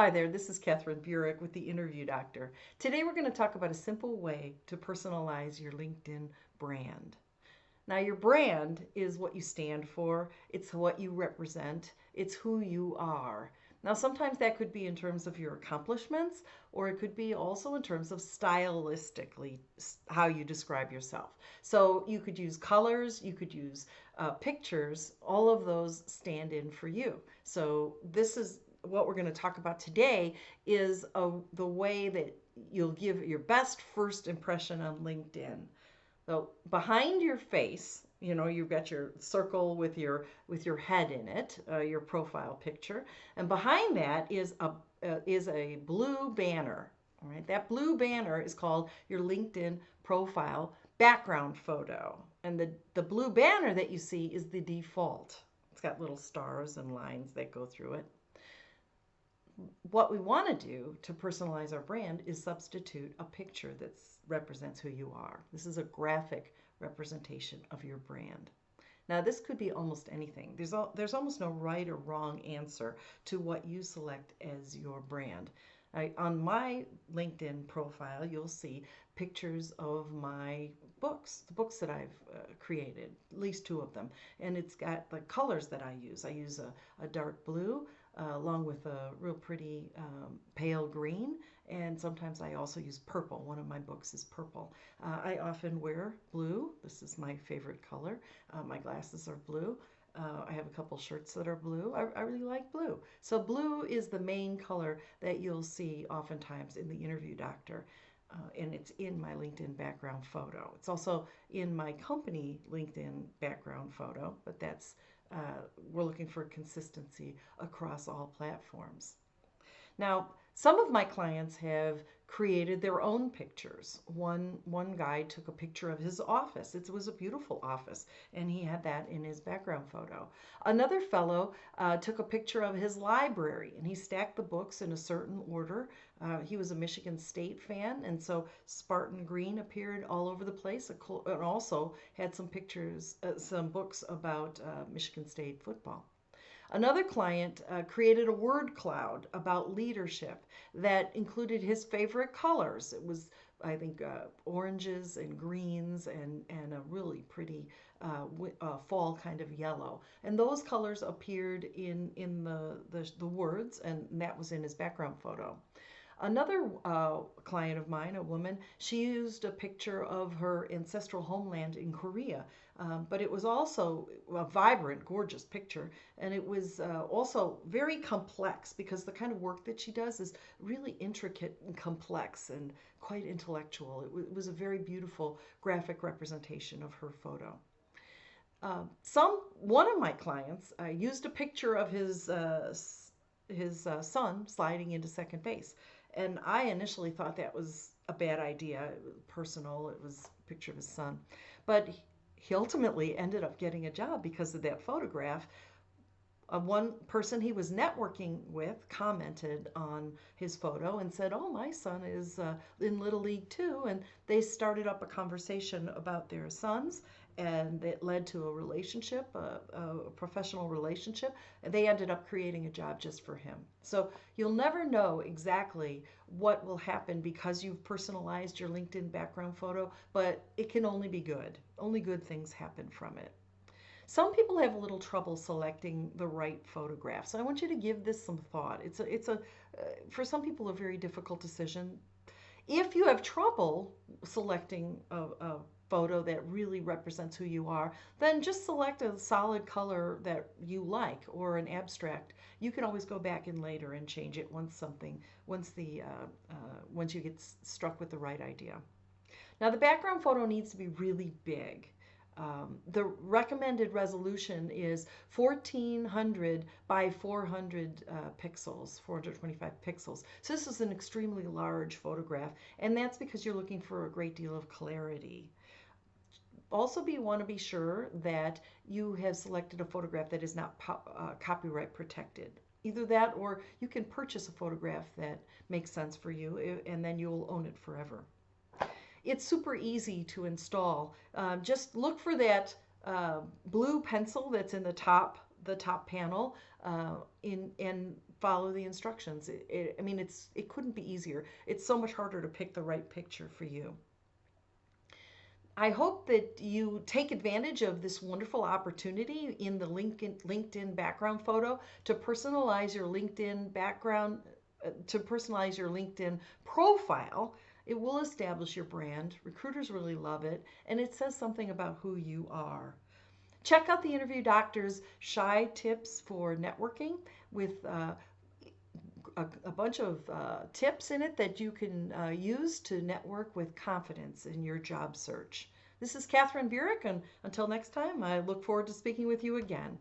Hi there, this is Catherine Burek with the Interview Doctor. Today we're going to talk about a simple way to personalize your LinkedIn brand. Now, your brand is what you stand for, it's what you represent, it's who you are. Now, sometimes that could be in terms of your accomplishments, or it could be also in terms of stylistically how you describe yourself. So, you could use colors, you could use pictures, all of those stand in for you. So, this is what we're going to talk about today is the way that you'll give your best first impression on LinkedIn. So behind your face, you've got your circle with your head in it, your profile picture, and behind that is a blue banner. All right, that blue banner is called your LinkedIn profile background photo, and the blue banner that you see is the default. It's got little stars and lines that go through it. What we want to do to personalize our brand is substitute a picture that represents who you are. This is a graphic representation of your brand. Now, this could be almost anything. There's almost no right or wrong answer to what you select as your brand. On my LinkedIn profile, you'll see pictures of my books, the books that I've created, at least two of them. And it's got the colors that I use. I use a dark blue along with a real pretty pale green, and sometimes I also use purple. One of my books is purple. I often wear blue. This is my favorite color. My glasses are blue. I have a couple shirts that are blue. I really like blue. So blue is the main color that you'll see oftentimes in the Interview Doctor. And it's in my LinkedIn background photo. It's also in my company LinkedIn background photo, but we're looking for consistency across all platforms. Now, some of my clients have created their own pictures. One guy took a picture of his office. It was a beautiful office, and he had that in his background photo. Another fellow took a picture of his library, and he stacked the books in a certain order. He was a Michigan State fan, and so Spartan Green appeared all over the place, and also had some pictures, some books about Michigan State football. Another client created a word cloud about leadership that included his favorite colors. It was, I think, oranges and greens and a really pretty fall kind of yellow. And those colors appeared in the words, and that was in his background photo. Another client of mine, a woman, she used a picture of her ancestral homeland in Korea, but it was also a vibrant, gorgeous picture, and it was also very complex because the kind of work that she does is really intricate and complex and quite intellectual. It was a very beautiful graphic representation of her photo. One of my clients used a picture of his son sliding into second base. And I initially thought that was a bad idea. It was personal, it was a picture of his son. But he ultimately ended up getting a job because of that photograph. One person he was networking with commented on his photo and said, "Oh, my son is in Little League too." And they started up a conversation about their sons, and it led to a relationship, a professional relationship. And they ended up creating a job just for him. So you'll never know exactly what will happen because you've personalized your LinkedIn background photo, but it can only be good. Only good things happen from it. Some people have a little trouble selecting the right photograph. So I want you to give this some thought. For some people, a very difficult decision. If you have trouble selecting a photo that really represents who you are, then just select a solid color that you like or an abstract. You can always go back in later and change it once you get struck with the right idea. Now the background photo needs to be really big. The recommended resolution is 1400 by 400 pixels, 425 pixels. So this is an extremely large photograph, and that's because you're looking for a great deal of clarity. Also, you want to be sure that you have selected a photograph that is not copyright protected. Either that or you can purchase a photograph that makes sense for you, and then you'll own it forever. It's super easy to install. Just look for that blue pencil that's in the top panel, and follow the instructions. I mean, it couldn't be easier. It's so much harder to pick the right picture for you. I hope that you take advantage of this wonderful opportunity in the LinkedIn background photo to personalize your LinkedIn background, to personalize your LinkedIn profile. It will establish your brand. Recruiters really love it, and it says something about who you are. Check out the Interview Doctor's Shy Tips for Networking with a bunch of tips in it that you can use to network with confidence in your job search. This is Catherine Burek, and until next time, I look forward to speaking with you again.